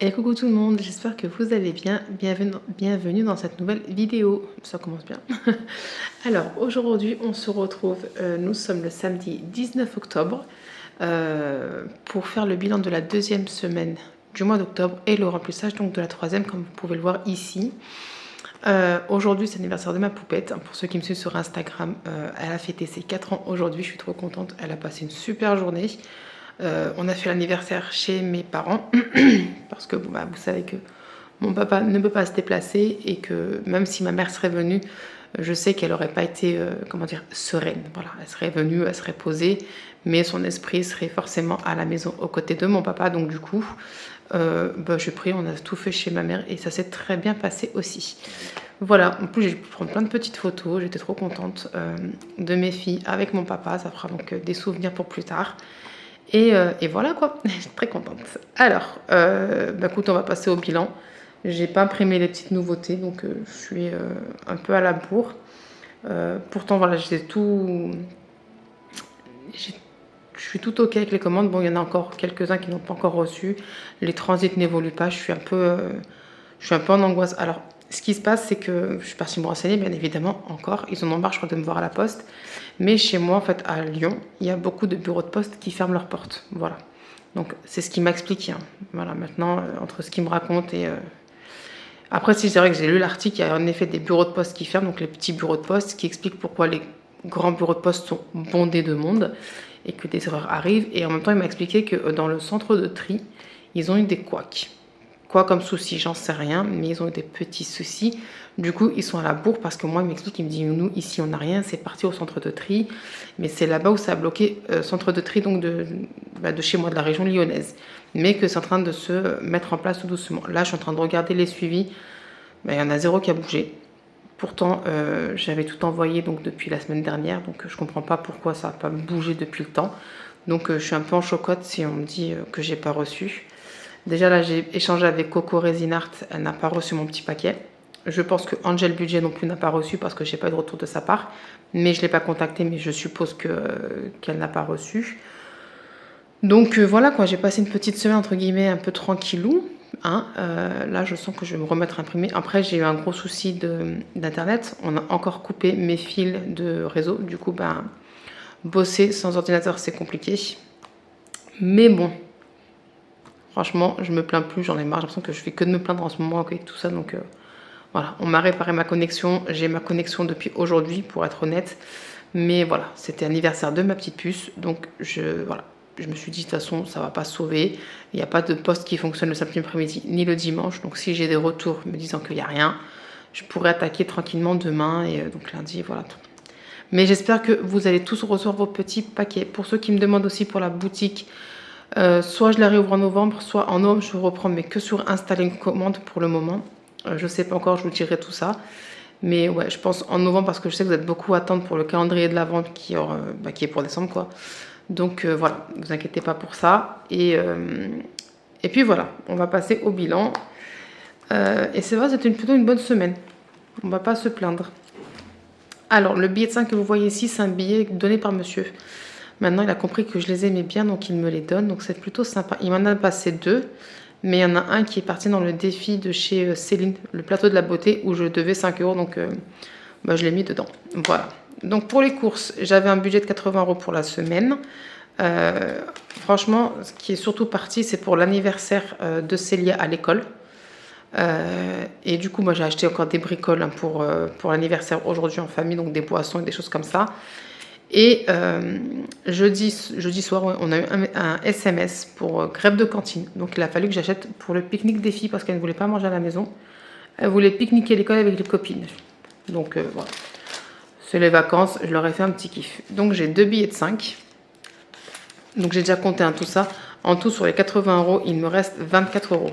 Et coucou tout le monde, j'espère que vous allez bien. Bienvenue dans cette nouvelle vidéo. Ça commence bien. Alors aujourd'hui on se retrouve, nous sommes le samedi 19 octobre pour faire le bilan de la deuxième semaine du mois d'octobre et le remplissage donc de la troisième comme vous pouvez le voir ici. Aujourd'hui c'est l'anniversaire de ma poupette. Pour ceux qui me suivent sur Instagram, elle a fêté ses 4 ans aujourd'hui, je suis trop contente. Elle a passé une super journée. On a fait l'anniversaire chez mes parents parce que bon, vous savez que mon papa ne peut pas se déplacer et que même si ma mère serait venue, je sais qu'elle n'aurait pas été, sereine. Voilà, elle serait venue, elle serait posée, mais son esprit serait forcément à la maison aux côtés de mon papa. Donc du coup, je prie, on a tout fait chez ma mère et ça s'est très bien passé aussi. Voilà, en plus j'ai pu prendre plein de petites photos, j'étais trop contente de mes filles avec mon papa, ça fera donc des souvenirs pour plus tard. Et voilà quoi, je suis très contente. Alors, écoute, on va passer au bilan. J'ai pas imprimé les petites nouveautés, donc je suis un peu à la bourre. Pourtant, voilà, je suis tout ok avec les commandes. Bon, il y en a encore quelques-uns qui n'ont pas encore reçu. Les transits n'évoluent pas, je suis un peu en angoisse. Alors, ce qui se passe, c'est que je suis partie me renseigner, bien évidemment, encore. Ils en ont marre, je crois, de me voir à la poste. Mais chez moi, en fait, à Lyon, il y a beaucoup de bureaux de poste qui ferment leurs portes. Voilà. Donc, c'est ce qui m'explique. Hein. Voilà, maintenant, entre ce qu'il me raconte et... Après, si c'est vrai que j'ai lu l'article, il y a en effet des bureaux de poste qui ferment, donc les petits bureaux de poste, qui expliquent pourquoi les grands bureaux de poste sont bondés de monde et que des erreurs arrivent. Et en même temps, il m'a expliqué que dans le centre de tri, ils ont eu des couacs. Quoi comme souci, j'en sais rien, mais ils ont eu des petits soucis. Du coup, ils sont à la bourre parce que moi, il m'explique, il me dit, nous, ici, on n'a rien, c'est parti au centre de tri. Mais c'est là-bas où ça a bloqué, centre de tri donc de chez moi, de la région lyonnaise. Mais que c'est en train de se mettre en place tout doucement. Là, je suis en train de regarder les suivis. Il y en a zéro qui a bougé. Pourtant, j'avais tout envoyé donc, depuis la semaine dernière, donc je ne comprends pas pourquoi ça n'a pas bougé depuis le temps. Donc, je suis un peu en chocotte si on me dit que j'ai pas reçu. Déjà là, j'ai échangé avec Coco Resinart, elle n'a pas reçu mon petit paquet. Je pense que Angel Budget non plus n'a pas reçu parce que je n'ai pas eu de retour de sa part. Mais je ne l'ai pas contactée, mais je suppose qu'elle n'a pas reçu. Donc voilà quoi, j'ai passé une petite semaine entre guillemets un peu tranquillou. Hein. Là, je sens que je vais me remettre à imprimer. Après, j'ai eu un gros souci d'internet. On a encore coupé mes fils de réseau. Du coup, bosser sans ordinateur, c'est compliqué. Mais bon, franchement, je me plains plus, j'en ai marre. J'ai l'impression que je fais que de me plaindre en ce moment avec tout ça. Donc voilà, on m'a réparé ma connexion. J'ai ma connexion depuis aujourd'hui, pour être honnête. Mais voilà, c'était l'anniversaire de ma petite puce. Donc voilà, je me suis dit de toute façon, ça va pas se sauver. Il n'y a pas de poste qui fonctionne le samedi après-midi ni le dimanche. Donc si j'ai des retours me disant qu'il n'y a rien, je pourrais attaquer tranquillement demain et donc lundi, voilà tout. Mais j'espère que vous allez tous recevoir vos petits paquets. Pour ceux qui me demandent aussi pour la boutique, soit je la réouvre en novembre, soit en novembre je reprends, mais que sur installer une commande pour le moment. Je ne sais pas encore, je vous dirai tout ça. Mais ouais, je pense en novembre parce que je sais que vous êtes beaucoup à attendre pour le calendrier de la vente qui est pour décembre quoi. Donc voilà, ne vous inquiétez pas pour ça. Et puis voilà, on va passer au bilan. Et c'est vrai, c'était plutôt une bonne semaine. On va pas se plaindre. Alors, le billet de 5 que vous voyez ici, c'est un billet donné par monsieur. Maintenant, il a compris que je les aimais bien, donc il me les donne. Donc c'est plutôt sympa. Il m'en a passé 2. Mais il y en a un qui est parti dans le défi de chez Céline, le plateau de la beauté, où je devais 5 euros. Donc je l'ai mis dedans. Voilà. Donc pour les courses, j'avais un budget de 80 € pour la semaine. Franchement, ce qui est surtout parti, c'est pour l'anniversaire de Célia à l'école. Et du coup, moi j'ai acheté encore des bricoles pour l'anniversaire aujourd'hui en famille, donc des boissons et des choses comme ça. Et jeudi soir, on a eu un SMS pour grève de cantine. Donc il a fallu que j'achète pour le pique-nique des filles parce qu'elles ne voulaient pas manger à la maison. Elles voulaient pique-niquer à l'école avec les copines. Donc voilà. C'est les vacances, je leur ai fait un petit kiff. Donc j'ai 2 billets de 5. Donc j'ai déjà compté tout ça. En tout, sur les 80 €, il me reste 24 €.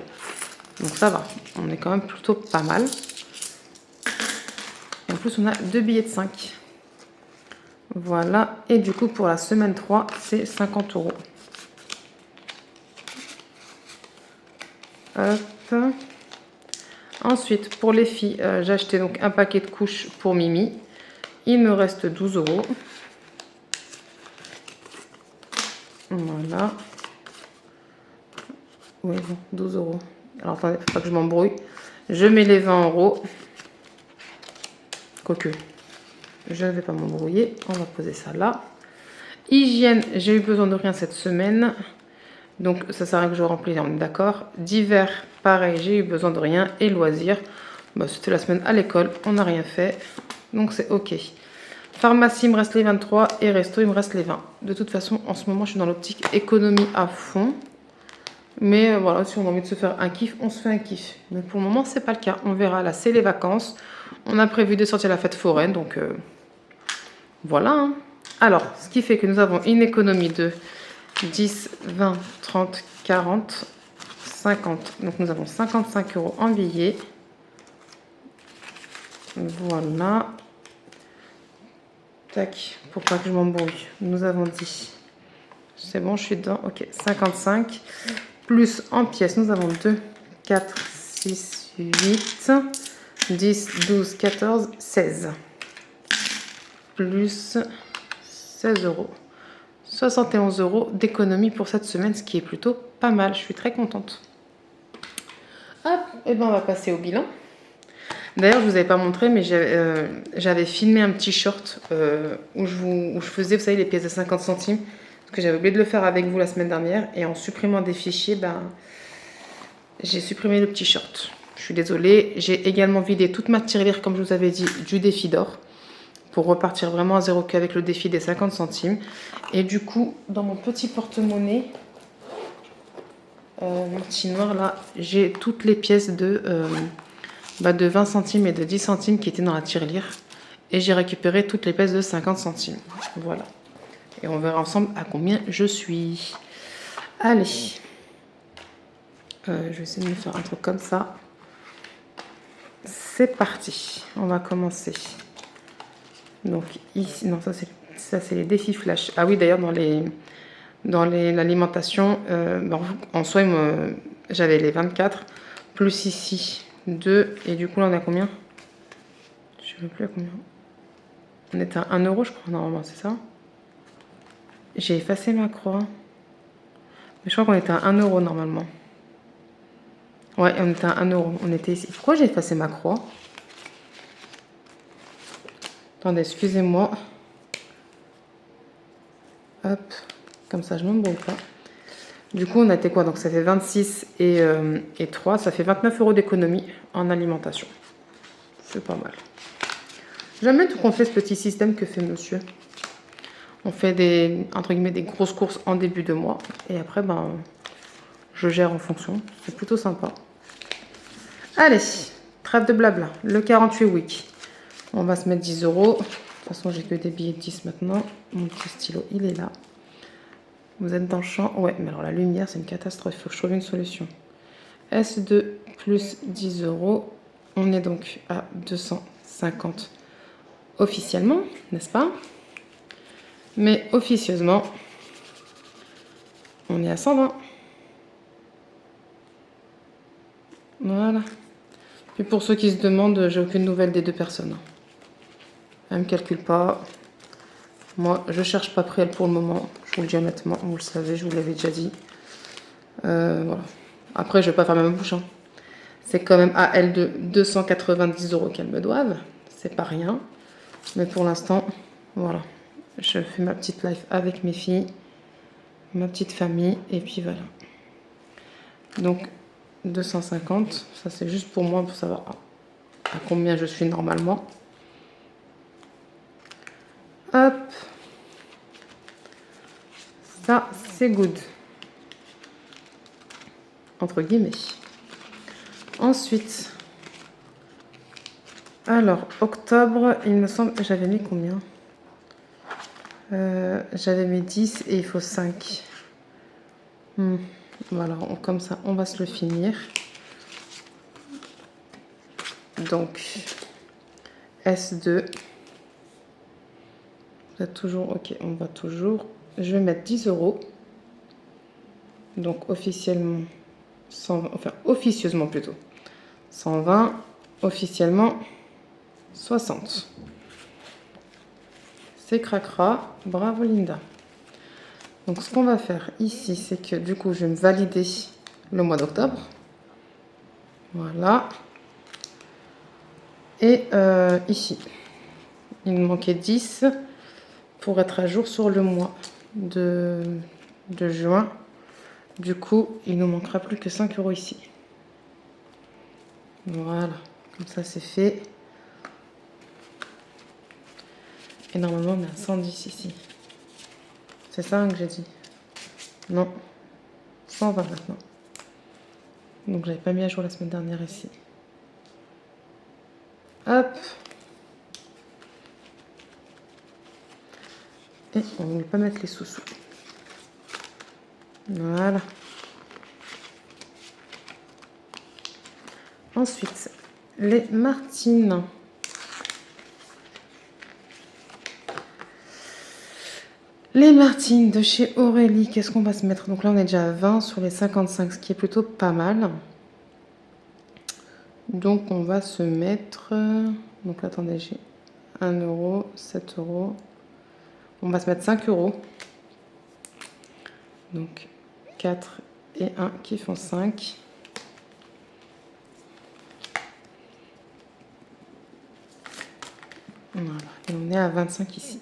Donc ça va, on est quand même plutôt pas mal. Et en plus, on a 2 billets de 5. Voilà, et du coup pour la semaine 3, c'est 50 €. Hop. Ensuite, pour les filles, j'ai acheté donc un paquet de couches pour Mimi. Il me reste 12 €. Voilà. Oui, bon, 12 €. Alors attendez, faut pas que je m'embrouille. Je mets les 20 €. Quoique, je ne vais pas m'embrouiller. On va poser ça là. Hygiène, j'ai eu besoin de rien cette semaine. Donc ça sert à rien que je remplis, on est d'accord. Divers, pareil, j'ai eu besoin de rien. Et loisirs, bah, c'était la semaine à l'école, on n'a rien fait. Donc c'est ok. Pharmacie, il me reste les 23 et resto, il me reste les 20. De toute façon, en ce moment, je suis dans l'optique économie à fond. Mais voilà, si on a envie de se faire un kiff, on se fait un kiff. Mais pour le moment, c'est pas le cas. On verra. Là, c'est les vacances. On a prévu de sortir à la fête foraine, donc voilà. Hein. Alors, ce qui fait que nous avons une économie de 10, 20, 30, 40, 50. Donc nous avons 55 € en billets. Voilà. Tac, pour pas que je m'embrouille. Nous avons dit. C'est bon, je suis dedans. Ok, 55. Plus en pièces, nous avons 2, 4, 6, 8, 10, 12, 14, 16. Plus 16 €. 71 € d'économie pour cette semaine, ce qui est plutôt pas mal. Je suis très contente. Hop, et ben on va passer au bilan. D'ailleurs, je vous avais pas montré, mais j'avais filmé un petit short où je faisais, vous savez, les pièces de 50 centimes. Parce que j'avais oublié de le faire avec vous la semaine dernière. Et en supprimant des fichiers, ben, j'ai supprimé le petit short. Je suis désolée. J'ai également vidé toute ma tirelire, comme je vous avais dit, du défi d'or. Pour repartir vraiment à zéro avec le défi des 50 centimes. Et du coup, dans mon petit porte-monnaie, mon petit noir là, j'ai toutes les pièces de 20 centimes et de 10 centimes qui étaient dans la tirelire. Et j'ai récupéré toutes les pièces de 50 centimes. Voilà. Et on verra ensemble à combien je suis. Allez. Je vais essayer de me faire un truc comme ça. C'est parti. On va commencer. Donc ici, non, ça c'est les défis flash. Ah oui, d'ailleurs, dans l'alimentation, en soi, j'avais les 24, plus ici 2, et du coup là on a combien? Je ne sais plus à combien. On était à 1 €, je crois, normalement, c'est ça? J'ai effacé ma croix. Mais je crois qu'on était à 1 € normalement. Ouais, on était à 1 €. On était ici. Pourquoi j'ai effacé ma croix? Attendez, excusez-moi. Hop, comme ça je ne m'embrouille pas. Du coup, on a été quoi? Donc ça fait 26 et 3, ça fait 29 € d'économie en alimentation. C'est pas mal. J'aime bien tout qu'on fait ce petit système que fait monsieur. On fait entre guillemets, des grosses courses en début de mois. Et après, ben, je gère en fonction. C'est plutôt sympa. Allez, trêve de blabla. Le 48 week. On va se mettre 10 €. De toute façon, j'ai que des billets de 10 maintenant. Mon petit stylo, il est là. Vous êtes dans le champ? Ouais, mais alors la lumière, c'est une catastrophe. Il faut que je trouve une solution. S2 plus 10 €. On est donc à 250 officiellement, n'est-ce pas? Mais officieusement, on est à 120. Voilà. Puis pour ceux qui se demandent, j'ai aucune nouvelle des deux personnes. Elle ne me calcule pas. Moi, je cherche pas près elle pour le moment. Je vous le dis honnêtement, vous le savez, je vous l'avais déjà dit. Voilà. Après, je vais pas faire ma même bouche. Hein. C'est quand même à elle de 290 € qu'elles me doivent. C'est pas rien. Mais pour l'instant, voilà. Je fais ma petite life avec mes filles, ma petite famille, et puis voilà. Donc, 250, ça c'est juste pour moi, pour savoir à combien je suis normalement. Hop. Ça, c'est good. Entre guillemets. Ensuite, alors, octobre, il me semble, j'avais mis combien? J'avais mis 10 et il faut 5. Voilà, comme ça, on va se le finir. Donc, S2. Vous êtes toujours, ok, on va toujours. Je vais mettre 10 €. Donc, officiellement, 120, enfin, officieusement plutôt. 120, officiellement, 60. C'est cracra. Bravo, Linda. Donc, ce qu'on va faire ici, c'est que du coup, je vais me valider le mois d'octobre. Voilà. Et ici, il nous manquait 10 pour être à jour sur le mois de juin. Du coup, il nous manquera plus que 5 € ici. Voilà, comme ça c'est fait. Et normalement, on est à 110 ici. C'est ça que j'ai dit? Non, 120 maintenant. Donc, j'avais pas mis à jour la semaine dernière ici. Hop. Et on ne veut pas mettre les sous-sous. Voilà. Ensuite, les Martines. Les Martines de chez Aurélie, qu'est-ce qu'on va se mettre? Donc là, on est déjà à 20 sur les 55, ce qui est plutôt pas mal. Donc, on va se mettre... Donc, attendez, j'ai 1 €, 7 €. On va se mettre 5 €. Donc, 4 et 1 qui font 5. Voilà, et on est à 25 ici.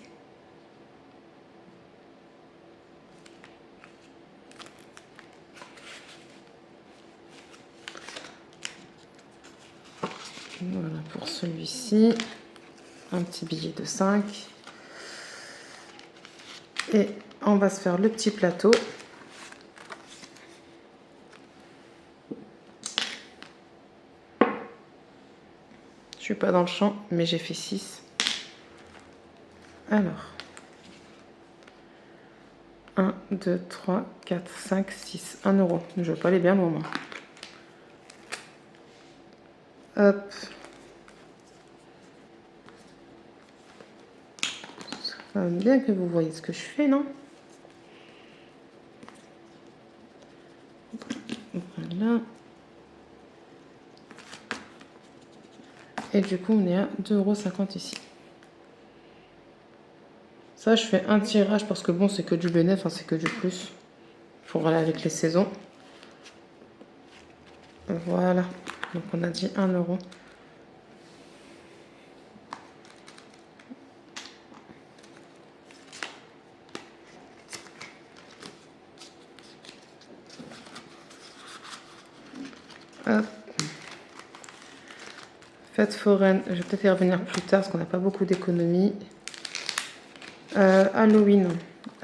Voilà pour celui-ci. Un petit billet de 5. Et on va se faire le petit plateau. Je suis pas dans le champ, mais j'ai fait 6. Alors. 1, 2, 3, 4, 5, 6. 1 €. Je ne vais pas aller bien loin, moi. Hop. Bien que vous voyez ce que je fais, non? Voilà. Et du coup, on est à 2,50 € ici. Ça, je fais un tirage parce que bon, c'est que du bénéfice, hein, c'est que du plus. Pour aller avec les saisons. Voilà. Donc, on a dit 1 €. Hop. Fête foraine, je vais peut-être y revenir plus tard parce qu'on n'a pas beaucoup d'économies. Halloween.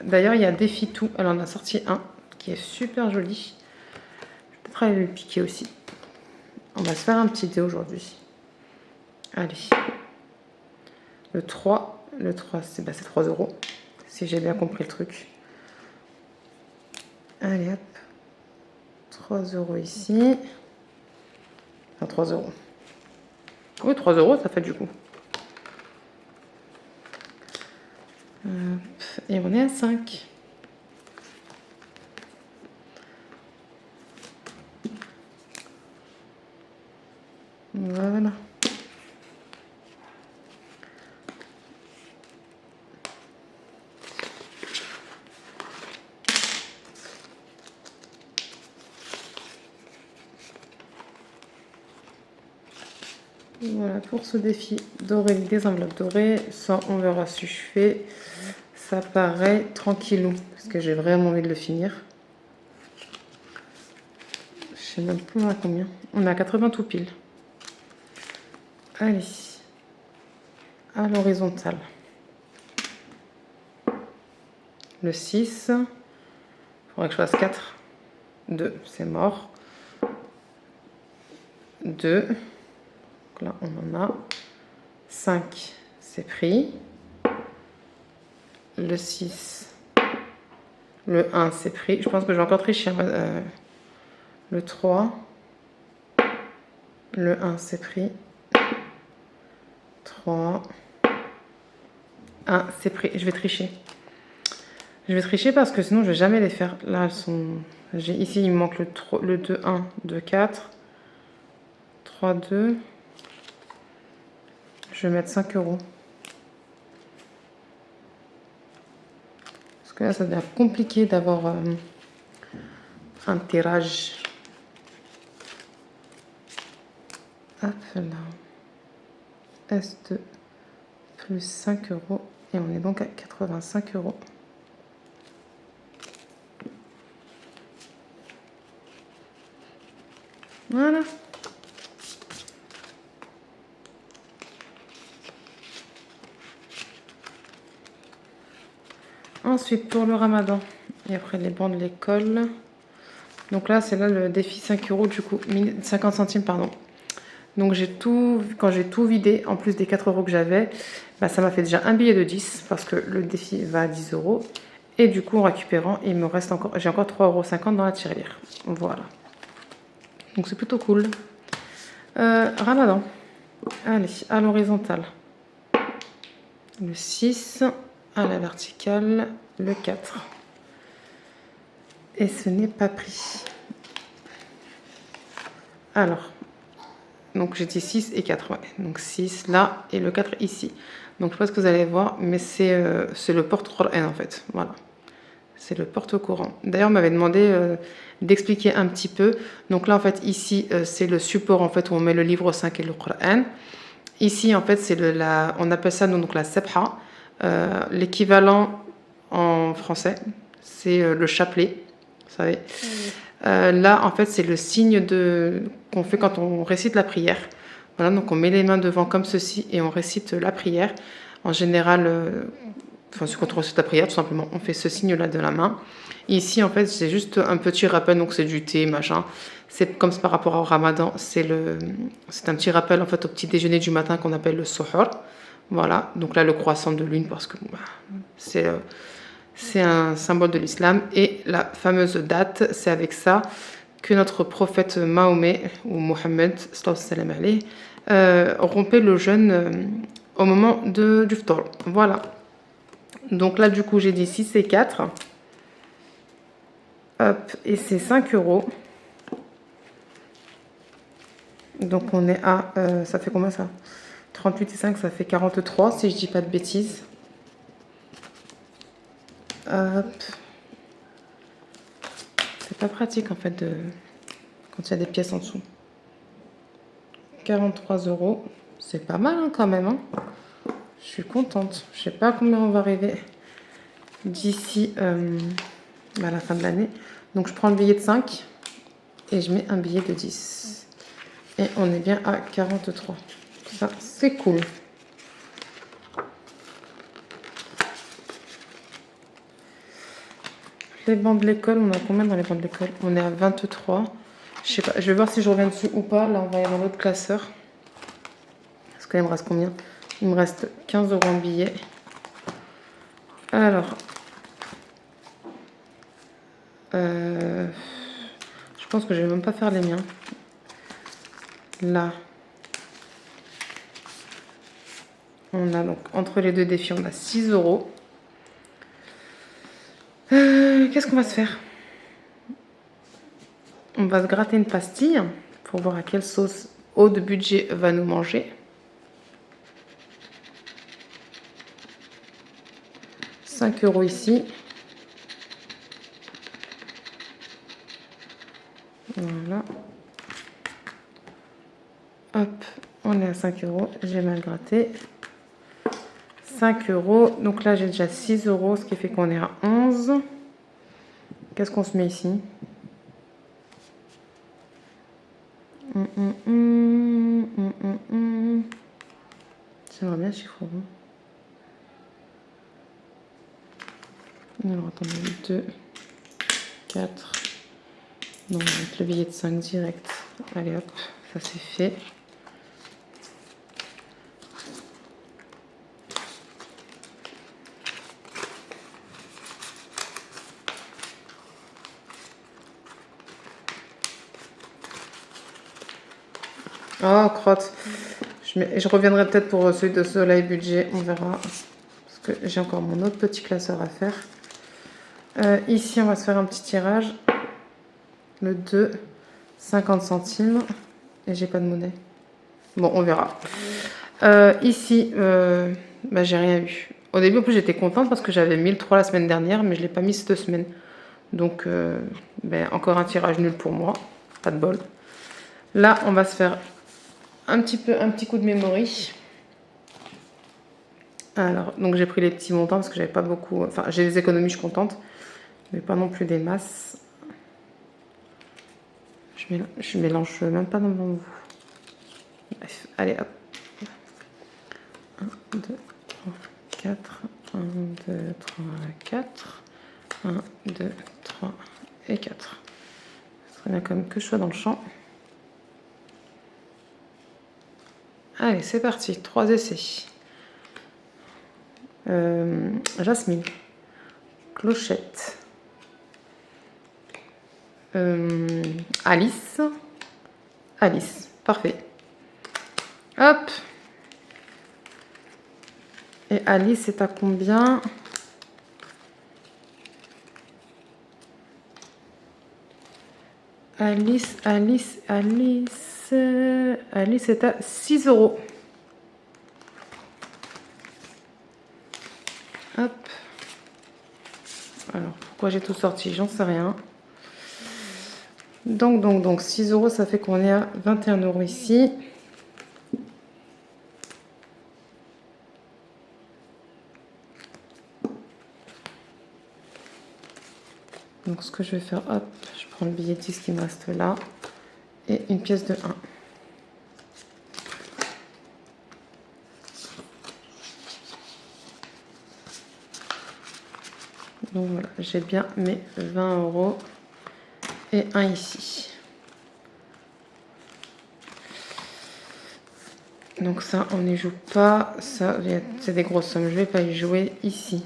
D'ailleurs, il y a Défi Tout. Elle en a sorti un qui est super joli. Je vais peut-être aller le piquer aussi. On va se faire un petit dé aujourd'hui. Allez. Le 3, c'est 3 €. Si j'ai bien compris le truc. Allez, hop. 3 € ici. Enfin, 3 €. Oui, 3 €, ça fait du coup. Et on est à 5. Voilà. Voilà pour ce défi doré, des enveloppes dorées. Ça, on verra si je fais. Ça paraît tranquillou parce que j'ai vraiment envie de le finir. Je sais même plus à combien. On est à 80 tout pile. Allez. À l'horizontale. Le 6. Il faudrait que je fasse 4. 2, c'est mort. 2. Donc là, on en a 5. C'est pris. Le 6. Le 1, c'est pris. Je pense que je vais encore tricher. Le 3. Le 1, c'est pris. 3. 1, c'est pris. Je vais tricher. Je vais tricher parce que sinon, je vais jamais les faire. Là, elles sont... Ici, il me manque le 2, 1, 2, 4. 3, 2. Je vais mettre 5 €. Parce que là, ça devient compliqué d'avoir un tirage. Hop là. S2 plus 5 euros. Et on est donc à 85 euros. Voilà. Ensuite, pour le ramadan, et après les bancs de l'école. Donc là, c'est là le défi 5 euros du coup, 50 centimes, pardon. Donc quand j'ai tout vidé, en plus des 4 euros que j'avais, bah, ça m'a fait déjà un billet de 10 parce que le défi va à 10 euros. Et du coup, en récupérant, il me reste encore, j'ai encore 3,50 € dans la tirelire. Voilà. Donc c'est plutôt cool. Ramadan. Allez, à l'horizontale. Le 6, à la verticale, le 4. Et ce n'est pas pris. Alors, donc j'ai dit 6 et 4, ouais. Donc 6 là et le 4 ici. Donc je sais pas ce que vous allez voir, mais c'est le porte-Qur'an en fait. Voilà. C'est le porte-courant. D'ailleurs, on m'avait demandé d'expliquer un petit peu. Donc là, en fait, ici, c'est le support en fait où on met le livre 5 et le Qur'an. Ici, en fait, c'est on appelle ça donc la sabha. L'équivalent en français, c'est le chapelet. Vous savez. Là, en fait, c'est le signe qu'on fait quand on récite la prière. Voilà, donc on met les mains devant comme ceci et on récite la prière. En général, c'est quand on récite la prière, tout simplement, on fait ce signe-là de la main. Ici, en fait, c'est juste un petit rappel, donc c'est du thé, machin. C'est comme par rapport au ramadan, c'est un petit rappel, en fait, au petit déjeuner du matin qu'on appelle le suhoor. Voilà, donc là, le croissant de lune, parce que c'est un symbole de l'islam. Et la fameuse date, c'est avec ça que notre prophète Mahomet, ou Mohammed, rompait le jeûne au moment du ftor. Voilà. Donc là, du coup, j'ai dit 6 et 4. Hop, et c'est 5 euros. Donc on est à... ça fait combien ça? 38 et 5, ça fait 43, si je dis pas de bêtises. Hop. C'est pas pratique, en fait, quand il y a des pièces en dessous. 43 euros. C'est pas mal, hein, quand même. Hein. Je suis contente. Je sais pas combien on va arriver d'ici à la fin de l'année. Donc je prends le billet de 5 et je mets un billet de 10. Et on est bien à 43. Ça, c'est cool. Les bancs de l'école, on a combien dans les bancs de l'école? On est à 23. Je sais pas, je vais voir si je reviens dessus ou pas. Là, on va aller dans l'autre classeur. Parce qu'il me reste combien? Il me reste 15 euros en billets. Alors, je pense que je vais même pas faire les miens. Là, on a donc, entre les deux défis, on a 6 euros. Qu'est-ce qu'on va se faire? On va se gratter une pastille pour voir à quelle sauce haut de budget va nous manger. 5 euros ici. Voilà. Hop, on est à 5 euros. J'ai mal gratté. 5 euros. Donc là, j'ai déjà 6 euros, ce qui fait qu'on est à 11. Qu'est-ce qu'on se met ici? J'aimerais bien chiffre rond. Alors attendez, 2, 4. Non, on va mettre le billet de 5 direct. Allez hop, ça c'est fait. Oh, crotte. Je reviendrai peut-être pour celui de Soleil Budget, on verra. Parce que j'ai encore mon autre petit classeur à faire. Ici, on va se faire un petit tirage. Le 2, 50 centimes. Et j'ai pas de monnaie. Bon, on verra. Ici, bah, j'ai rien eu. Au début, en plus, j'étais contente parce que j'avais mis le 3 la semaine dernière, mais je ne l'ai pas mis cette semaine. Donc, ben, encore un tirage nul pour moi. Pas de bol. Là, on va se faire un petit coup de memory. Alors, donc j'ai pris les petits montants parce que j'avais pas beaucoup... Enfin, j'ai des économies, je suis contente. Mais pas non plus des masses. Je mélange même pas devant vous. Bref, allez hop. 1, 2, 3, 4. 1, 2, 3, 4. 1, 2, 3 et 4. Ce serait bien quand même que je sois dans le champ. Allez, c'est parti. 3 essais. Jasmine. Clochette. Alice. Alice. Parfait. Hop. Et Alice, c'est à combien? Alice est à 6 €. Hop. Alors, pourquoi j'ai tout sorti? J'en sais rien. Donc, 6 €, ça fait qu'on est à 21 € ici. Donc, ce que je vais faire, hop, je prends le billet de 10 qui me reste là. Et une pièce de 1. Donc voilà, j'ai bien mes 20 € et un ici. Donc ça, on n'y joue pas. Ça, c'est des grosses sommes. Je vais pas y jouer ici.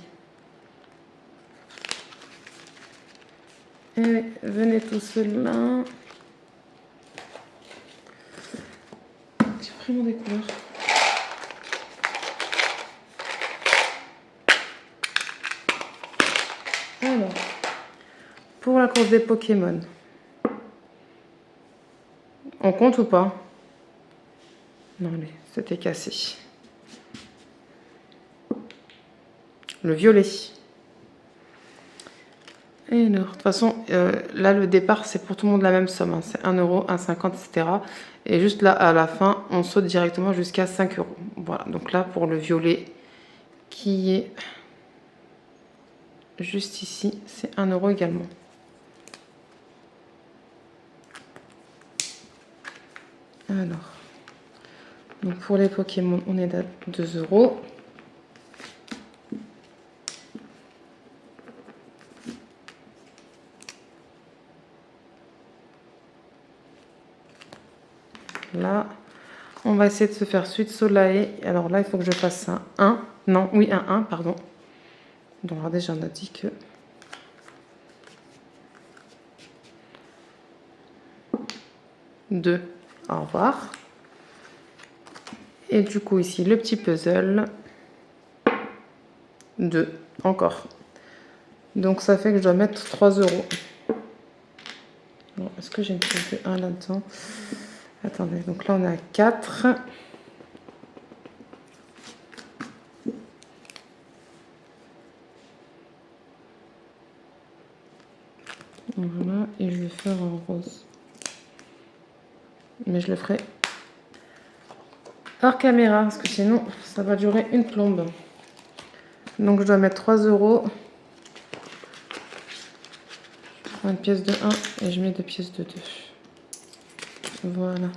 Et venez tous là. J'ai pris mon découleur. Alors, pour la course des Pokémon, on compte ou pas? Non, allez, c'était cassé. Le violet. Et alors, de toute façon, là, le départ, c'est pour tout le monde la même somme. Hein. C'est 1 €, 1,50 €, etc. Et juste là, à la fin, on saute directement jusqu'à 5 €. Voilà, donc là, pour le violet, qui est juste ici, c'est 1 € également. Alors, donc pour les Pokémon, on est à 2 €. Là, on va essayer de se faire suite Soleil. Alors là, il faut que je fasse un 1. Non, oui, un 1, pardon. Donc regardez, j'en ai dit que... Deux. Au revoir. Et du coup, ici, le petit puzzle. 2. Encore. Donc, ça fait que je dois mettre 3 €. Bon, est-ce que j'ai une pièce de 1 là-dedans? Attendez, donc là, on est à 4. Voilà, et je vais faire un rose. Mais je le ferai hors caméra, parce que sinon, ça va durer une plombe. Donc, je dois mettre 3 €. Je prends une pièce de 1 et je mets 2 pièces de 2. Voilà.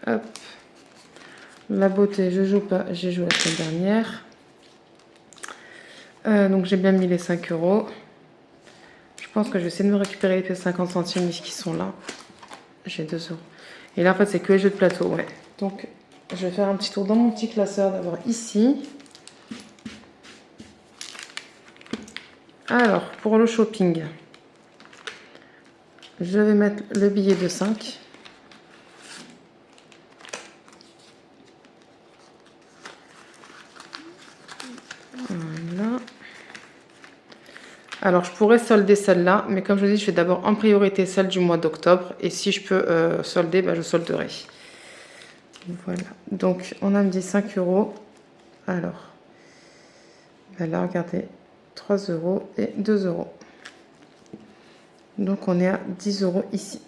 Hop. La beauté, je joue pas, j'ai joué la semaine dernière. Donc j'ai bien mis les 5 €. Je pense que je vais essayer de me récupérer les pièces 50 centimes qui sont là. J'ai 2 €. Et là en fait c'est que les jeux de plateau, ouais. Donc je vais faire un petit tour dans mon petit classeur d'abord ici. Alors pour le shopping, je vais mettre le billet de 5. Voilà. Alors, je pourrais solder celle-là, mais comme je vous dis, je fais d'abord en priorité celle du mois d'octobre. Et si je peux solder, je solderai. Voilà. Donc, on a me dit 5 €. Alors, là, regardez. 3 € et 2 €. Donc on est à 10 € ici.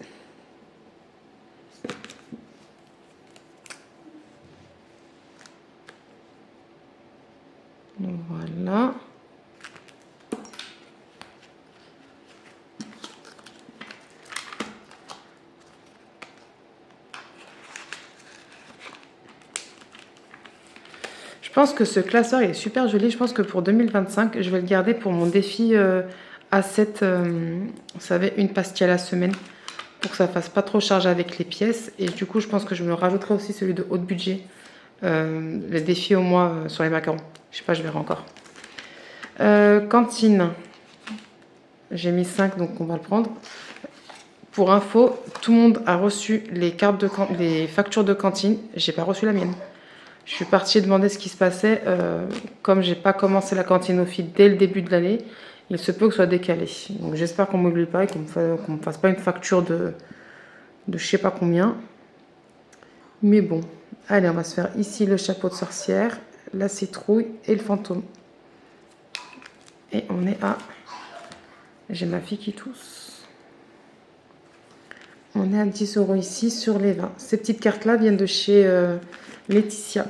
Donc voilà. Je pense que ce classeur est super joli. Je pense que pour 2025, je vais le garder pour mon défi A7. Vous savez, une pastille à la semaine. Pour que ça fasse pas trop charge avec les pièces. Et du coup, je pense que je me rajouterai aussi celui de haut budget. Le défi au mois sur les macarons. Je sais pas, je verrai encore. Cantine. J'ai mis 5, donc on va le prendre. Pour info, tout le monde a reçu les factures de cantine. J'ai pas reçu la mienne. Je suis partie demander ce qui se passait. Comme j'ai pas commencé la cantine au fil dès le début de l'année, il se peut que ce soit décalé. Donc j'espère qu'on m'oublie pas et qu'on me fasse pas une facture de je sais pas combien. Mais bon. Allez, on va se faire ici le chapeau de sorcière, la citrouille et le fantôme. Et on est à... J'ai ma fille qui tousse. On est à 10 € ici sur les 20. Ces petites cartes-là viennent de chez Laetitia.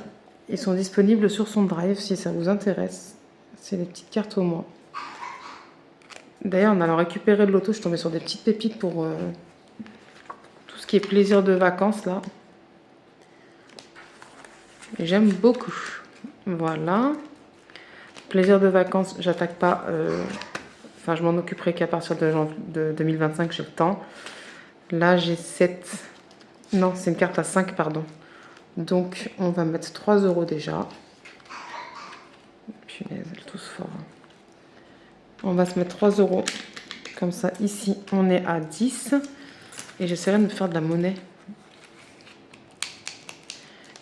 Ils sont disponibles sur son drive si ça vous intéresse. C'est les petites cartes au mois. D'ailleurs, en allant récupérer le loto, je suis tombée sur des petites pépites pour tout ce qui est plaisir de vacances là. Et j'aime beaucoup. Voilà. Plaisir de vacances, j'attaque pas. Enfin, je m'en occuperai qu'à partir de 2025, j'ai le temps. Là, j'ai 7. Non, c'est une carte à 5, pardon. Donc, on va mettre 3 € déjà. Punaise, elle tousse fort. On va se mettre 3 €. Comme ça, ici, on est à 10. Et j'essaierai de me faire de la monnaie.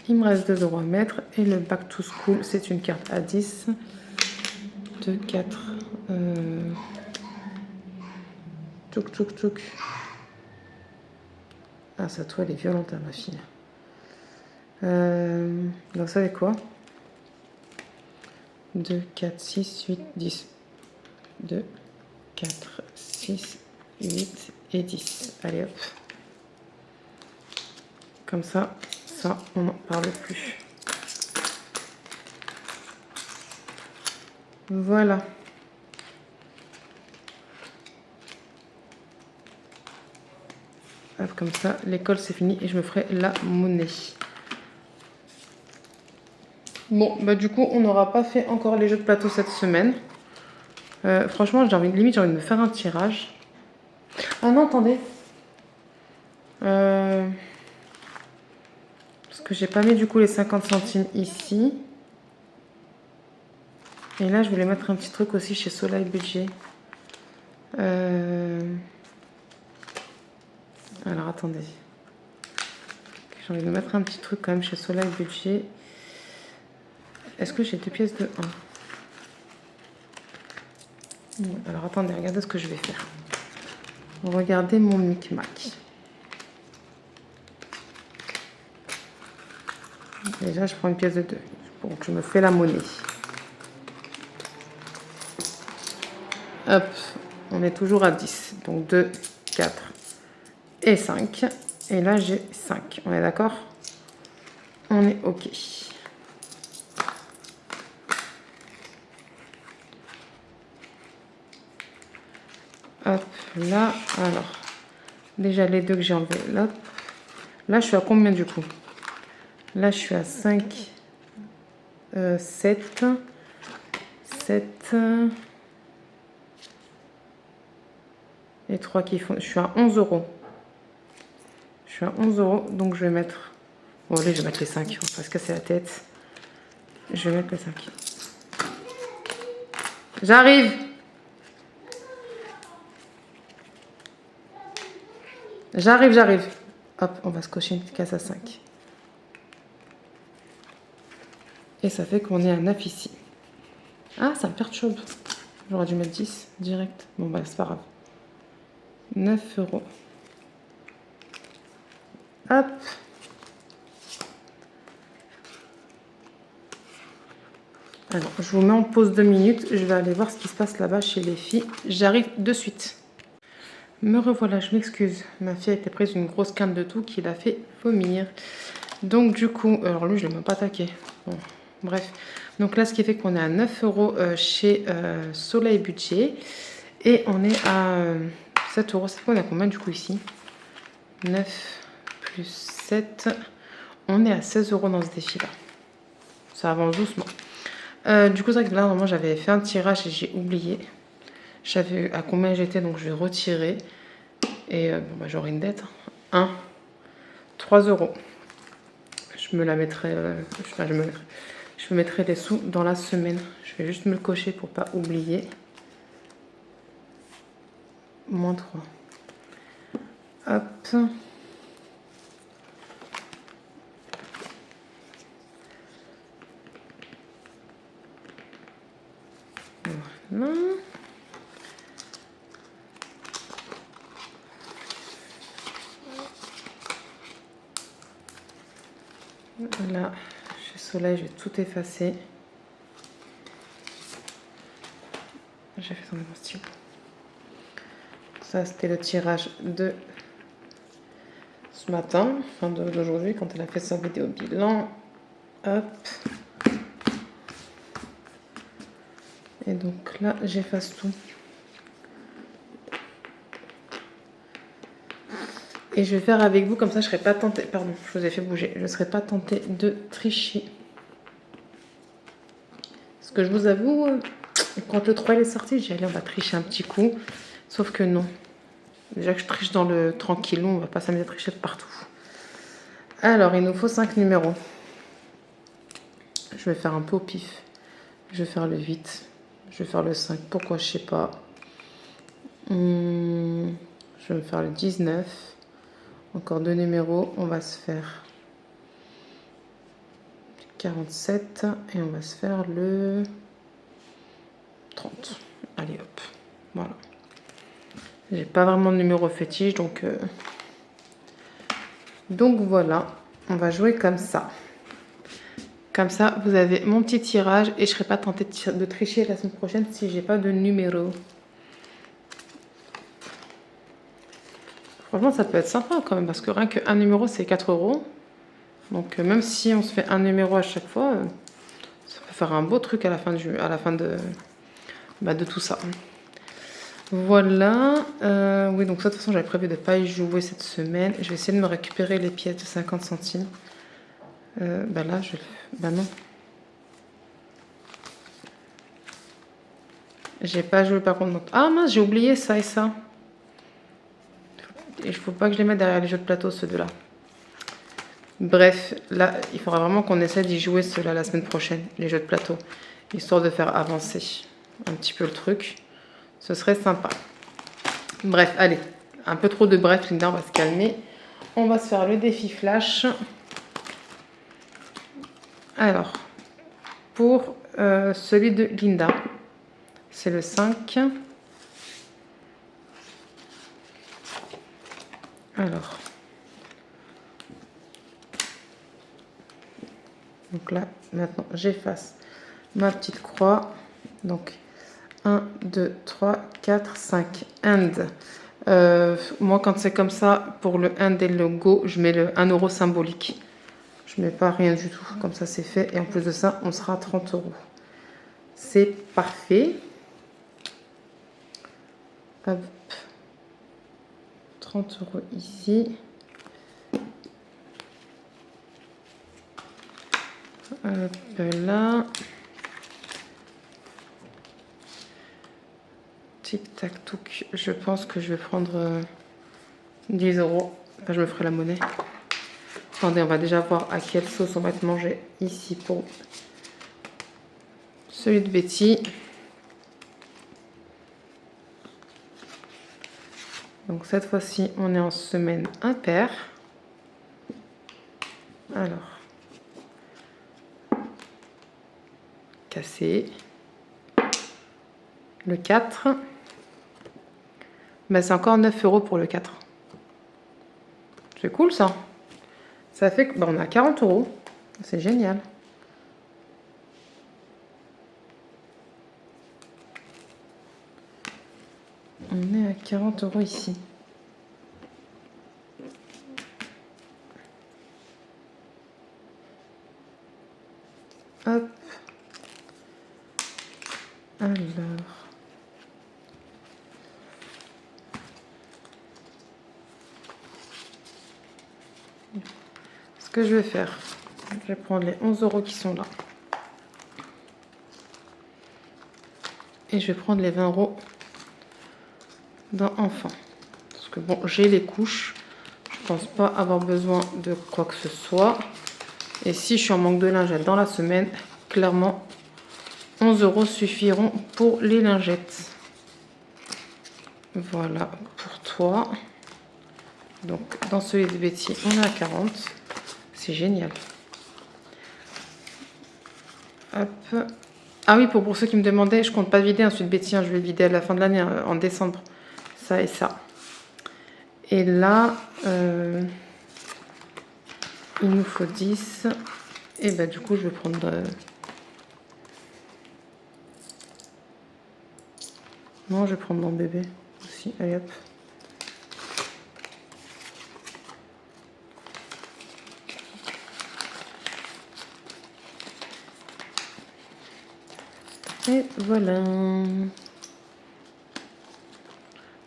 Il me reste 2 € à mettre. Et le Back to School, c'est une carte à 10. 2, 4. Tchouk, tchouk, tchouk. Ah, sa toile est violente, hein, ma fille. Donc, vous savez quoi? 2, 4, 6, 8, 10. 2, 4, 6, 8 et 10. Allez, hop. Comme ça, on n'en parle plus. Voilà. Hop, comme ça, l'école c'est fini et je me ferai la monnaie. Bon, bah du coup, on n'aura pas fait encore les jeux de plateau cette semaine. Franchement, limite, j'ai envie de me faire un tirage. Ah non, attendez. Parce que j'ai pas mis du coup les 50 centimes ici. Et là, je voulais mettre un petit truc aussi chez Soleil Budget. Alors, attendez. J'ai envie de mettre un petit truc quand même chez Soleil Budget. Est-ce que j'ai 2 pièces de 1? Alors, attendez, regardez ce que je vais faire. Regardez mon micmac. Déjà, je prends une pièce de 2. Donc, je me fais la monnaie. Hop, on est toujours à 10. Donc 2, 4 et 5. Et là, j'ai 5. On est d'accord? On est OK. Hop, là, alors. Déjà, les 2 que j'ai enlevés. Là, je suis à combien du coup? Là, je suis à 5, 7, 7... et 3 qui font... Je suis à 11 €. Je suis à 11 €, donc je vais mettre... Bon, allez, je vais mettre les 5, on va pas se casser la tête. Je vais mettre les 5. J'arrive! J'arrive. Hop, on va se cocher une case à 5. Et ça fait qu'on est à 9 ici. Ah, ça me perturbe. J'aurais dû mettre 10 direct. Bon, bah, c'est pas grave. 9 €. Hop. Alors, je vous mets en pause 2 minutes. Je vais aller voir ce qui se passe là-bas chez les filles. J'arrive de suite. Me revoilà, je m'excuse. Ma fille a été prise une grosse quinte de tout qui l'a fait vomir. Donc du coup, alors lui je ne l'ai même pas attaqué. Bon, bref. Donc là, ce qui fait qu'on est à 9 € chez Soleil Budget. Et on est à 7 €. C'est quoi, on a combien du coup ici? 9 plus 7. On est à 16 € dans ce défi-là. Ça avance doucement. Du coup, c'est vrai que là, normalement, j'avais fait un tirage et j'ai oublié. Je savais à combien j'étais, donc je vais retirer. Et bon, bah, j'aurai une dette. 3 €. Je me la mettrai. Enfin, je me mettrai les sous dans la semaine. Je vais juste me le cocher pour pas oublier. Moins 3. Hop. Voilà. Là, chez Soleil, je vais tout effacer. J'ai fait tomber mon stylo. Ça, c'était le tirage de ce matin, enfin d'aujourd'hui, quand elle a fait sa vidéo bilan. Hop. Et donc là, j'efface tout. Et je vais faire avec vous, comme ça je ne serai pas tentée. Pardon, je vous ai fait bouger. Je ne serai pas tentée de tricher. Parce que je vous avoue, quand le 3 est sorti, j'ai dit allez, on va tricher un petit coup. Sauf que non. Déjà que je triche dans le tranquillou, on va pas s'amuser à tricher de partout. Alors, il nous faut 5 numéros. Je vais faire un peu au pif. Je vais faire le 8. Je vais faire le 5. Pourquoi, je sais pas. Je vais me faire le 19. Encore 2 numéros. On va se faire 47. Et on va se faire le 30. Allez, hop. Voilà. J'ai pas vraiment de numéro fétiche, donc voilà. On va jouer comme ça. Comme ça, vous avez mon petit tirage et je ne serai pas tentée de tricher la semaine prochaine si j'ai pas de numéro. Franchement, ça peut être sympa quand même parce que rien qu'un numéro, c'est 4 €. Donc même si on se fait un numéro à chaque fois, ça peut faire un beau truc à la fin de tout ça. Voilà. Oui, donc de toute façon, j'avais prévu de ne pas y jouer cette semaine. Je vais essayer de me récupérer les pièces de 50 centimes. Bah là, bah non. J'ai pas joué par contre. Ah mince, j'ai oublié ça et ça. Et il faut pas que je les mette derrière les jeux de plateau, ceux deux-là. Bref, là, il faudra vraiment qu'on essaie d'y jouer ceux-là la semaine prochaine, les jeux de plateau. Histoire de faire avancer un petit peu le truc. Ce serait sympa. Bref, allez. Un peu trop de bref, Linda, on va se calmer. On va se faire le défi flash. Alors, pour celui de Linda, c'est le 5. Alors, donc là, maintenant, j'efface ma petite croix. Donc, 1, 2, 3, 4, 5. And. Moi, quand c'est comme ça, pour le and et le go, je mets le 1 € symbolique. Je mets pas rien du tout. Comme ça, c'est fait. Et en plus de ça, on sera à 30 €. C'est parfait. Hop. 30 € ici. Hop là. Tic tac touc. Je pense que je vais prendre 10 €. Enfin, je me ferai la monnaie. Attendez, on va déjà voir à quelle sauce on va être mangé ici pour celui de Betty. Donc cette fois-ci, on est en semaine impaire. Alors, cassé. Le 4. Ben, c'est encore 9 € pour le 4. C'est cool ça. Ça fait que on a 40 €. C'est génial. On est à 40 € ici. Hop. Alors. Ce que je vais faire, je vais prendre les 11 € qui sont là. Et je vais prendre les 20 € dans enfant. Parce que bon, j'ai les couches. Je pense pas avoir besoin de quoi que ce soit. Et si je suis en manque de lingettes dans la semaine, clairement, 11 € suffiront pour les lingettes. Voilà pour toi. Donc, dans celui de Betty, on est à 40. C'est génial. Hop. Ah oui, pour ceux qui me demandaient, je compte pas vider un suite Betty. Hein, je vais le vider à la fin de l'année, en décembre. Ça et ça. Et là, il nous faut 10. Et bah du coup, je vais prendre... Non, je vais prendre mon bébé aussi. Allez hop. Et voilà.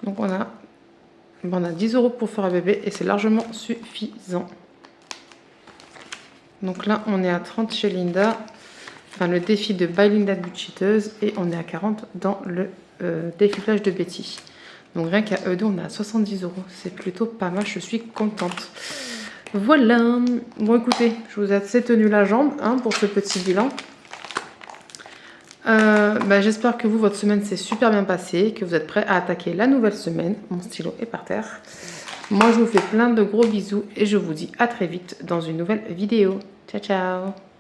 Donc on a 10 € pour faire un bébé et c'est largement suffisant. Donc là, on est à 30 chez Linda. Enfin, le défi de By Linda Budgeteuse. Et on est à 40 dans le défilage de Betty. Donc rien qu'à eux deux, on est à 70 €. C'est plutôt pas mal, je suis contente. Voilà. Bon, écoutez, je vous ai assez tenu la jambe pour ce petit bilan. J'espère que vous, votre semaine s'est super bien passée, que vous êtes prêts à attaquer la nouvelle semaine. Mon stylo est par terre. Moi, je vous fais plein de gros bisous et je vous dis à très vite dans une nouvelle vidéo. Ciao, ciao!